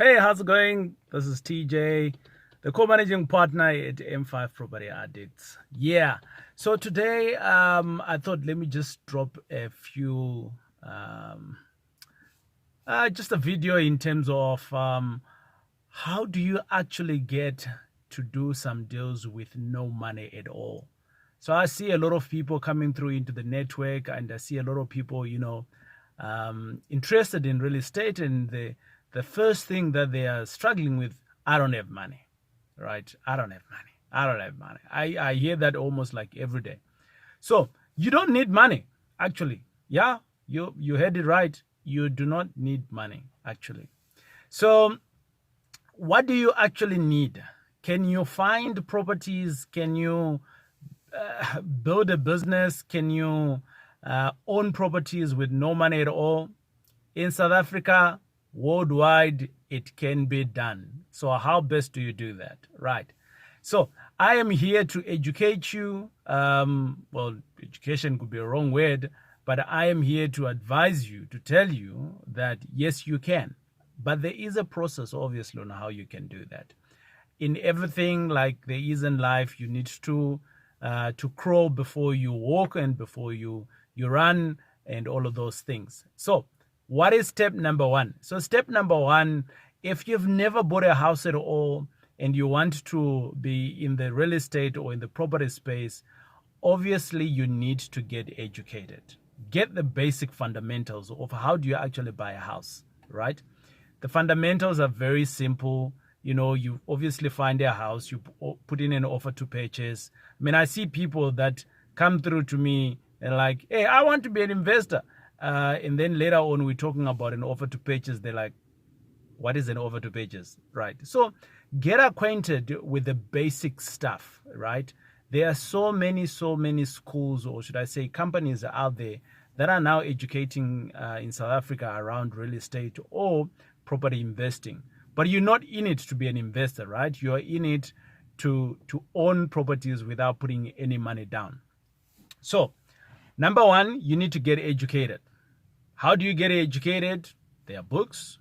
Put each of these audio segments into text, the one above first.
Hey, how's it going? This is TJ, the co-managing partner at M5 Property Addicts. Yeah. So today, I thought let me just drop a few, just a video in terms of how do you actually get to do some deals with no money at all. So I see a lot of people coming through into the network, and I see a lot of people, interested in real estate, and the first thing that they are struggling with, I don't have money, right? I don't have money. I don't have money. I hear that almost like every day. So you don't need money, actually. Yeah, you heard it right. You do not need money, actually. So what do you actually need? Can you find properties? Can you build a business? Can you own properties with no money at all? In South Africa, worldwide, it can be done. So how best do you do that? Right. So I am here to educate you. Well, education could be a wrong word, but I am here to advise you, to tell you that yes, you can. But there is a process, obviously, on how you can do that. In everything, like there is in life, you need to crawl before you walk and before you run and all of those things. So what is step number one? So step number one, if you've never bought a house at all and you want to be in the real estate or in the property space, obviously you need to get educated. Get the basic fundamentals of how do you actually buy a house, right? The fundamentals are very simple. You obviously find a house, you put in an offer to purchase. I mean, I see people that come through to me and like, hey, I want to be an investor. And then later on, we're talking about an offer to purchase. They're like, what is an offer to purchase? Right. So get acquainted with the basic stuff, right? There are so many schools, or should I say companies out there that are now educating in South Africa around real estate or property investing. But you're not in it to be an investor, right? You're in it to own properties without putting any money down. So number one, you need to get educated. How do you get educated? There are books,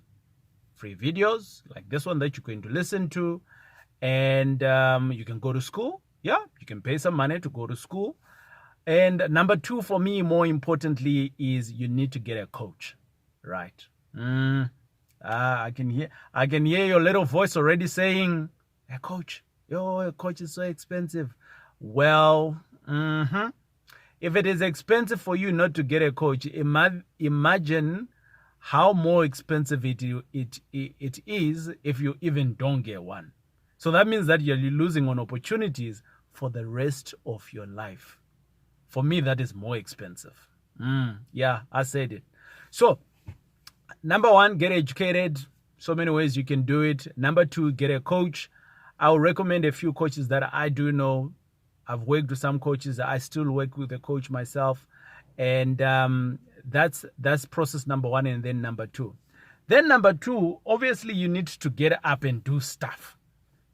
free videos like this one that you're going to listen to, and you can go to school. Yeah, you can pay some money to go to school. And number two, for me, more importantly, is you need to get a coach, right? I can hear your little voice already saying, "A coach, a coach is so expensive." Well, if it is expensive for you not to get a coach, imagine how more expensive it is if you even don't get one. So that means that you're losing on opportunities for the rest of your life. For me, that is more expensive. Yeah, I said it. So number one, get educated. So many ways you can do it. Number two, get a coach. I'll recommend a few coaches that I do know. I've worked with some coaches. I still work with a coach myself. And that's process number one, and then number two. Then number two, obviously you need to get up and do stuff.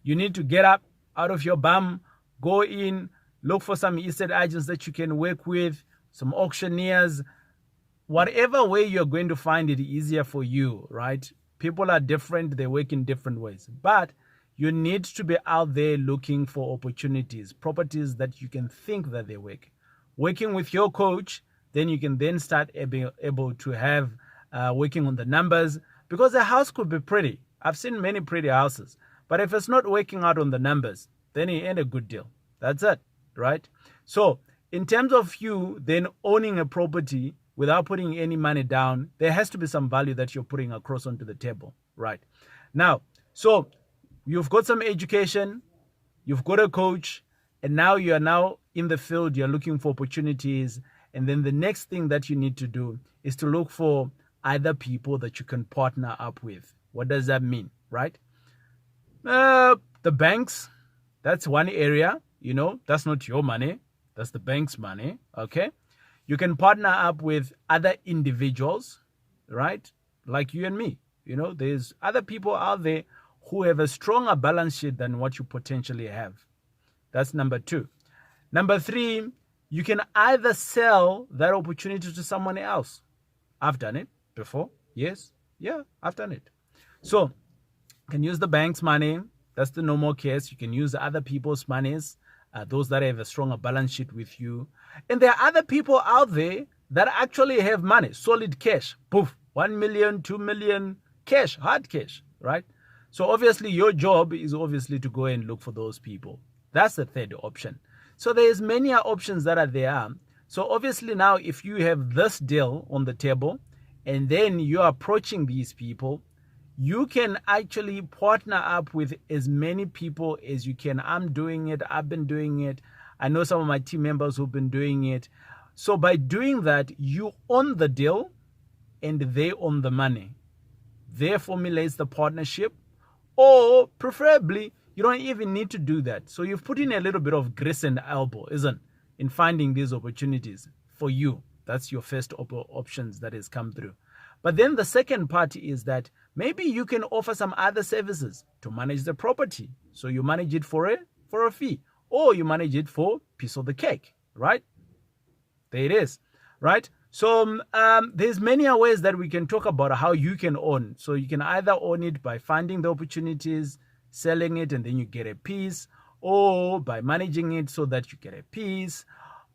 You need to get up out of your bum, go in, look for some estate agents that you can work with, some auctioneers, whatever way you're going to find it easier for you, right? People are different, they work in different ways. But you need to be out there looking for opportunities, properties that you can think that they work. Working with your coach, then you can then start able to have working on the numbers, because a house could be pretty. I've seen many pretty houses, but if it's not working out on the numbers, then it ain't a good deal. That's it, right? So in terms of you then owning a property without putting any money down, there has to be some value that you're putting across onto the table, right? Now, so you've got some education, you've got a coach, and now you are now in the field, you're looking for opportunities. And then the next thing that you need to do is to look for other people that you can partner up with. What does that mean, right? The banks, that's one area, that's not your money. That's the bank's money, okay? You can partner up with other individuals, right? Like you and me. There's other people out there who have a stronger balance sheet than what you potentially have. That's number two. Number three, you can either sell that opportunity to someone else. I've done it before. Yes. Yeah, I've done it. So You can use the bank's money. That's the normal case. You can use other people's monies, those that have a stronger balance sheet with you. And there are other people out there that actually have money, solid cash. Poof, 1 million, 2 million, cash, hard cash, right? So obviously your job is obviously to go and look for those people. That's the third option. So there's many options that are there. So obviously now if you have this deal on the table and then you're approaching these people, you can actually partner up with as many people as you can. I'm doing it. I've been doing it. I know some of my team members who've been doing it. So by doing that, you own the deal and they own the money. They formulates the partnership, or preferably you don't even need to do that. So you've put in a little bit of grease and elbow, isn't, in finding these opportunities for you. That's your first options that has come through. But then the second part is that maybe you can offer some other services to manage the property. So you manage it for a fee, or you manage it for piece of the cake, right? There it is, right? So there's many ways that we can talk about how you can own. So you can either own it by finding the opportunities, selling it, and then you get a piece, or by managing it so that you get a piece,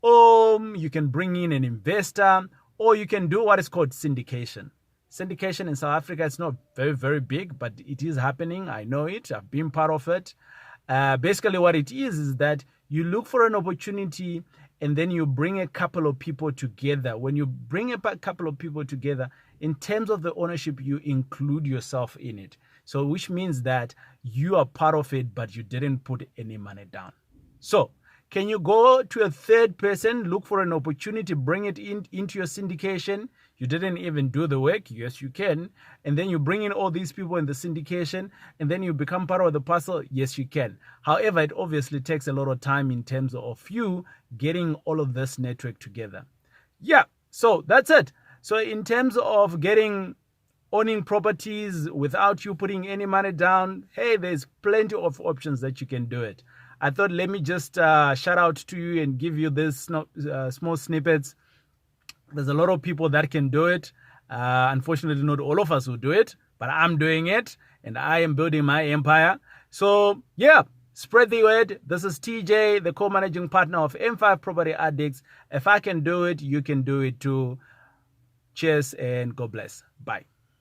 or you can bring in an investor, or you can do what is called syndication. Syndication in South Africa is not very, very big, but it is happening. I know it. I've been part of it. Basically, what it is that you look for an opportunity and then you bring a couple of people together. When you bring a couple of people together, in terms of the ownership, you include yourself in it. So which means that you are part of it, but you didn't put any money down. So can you go to a third person, look for an opportunity, bring it into your syndication? You didn't even do the work. Yes, you can. And then you bring in all these people in the syndication, and then you become part of the puzzle. Yes, you can. However, it obviously takes a lot of time in terms of you getting all of this network together. Yeah, so that's it. So in terms of owning properties without you putting any money down, hey, there's plenty of options that you can do it. I thought, let me just shout out to you and give you this small snippets. There's a lot of people that can do it. Unfortunately, not all of us will do it, but I'm doing it and I am building my empire. So yeah, spread the word. This is TJ, the co-managing partner of M5 Property Addicts. If I can do it, you can do it too. Cheers and God bless. Bye.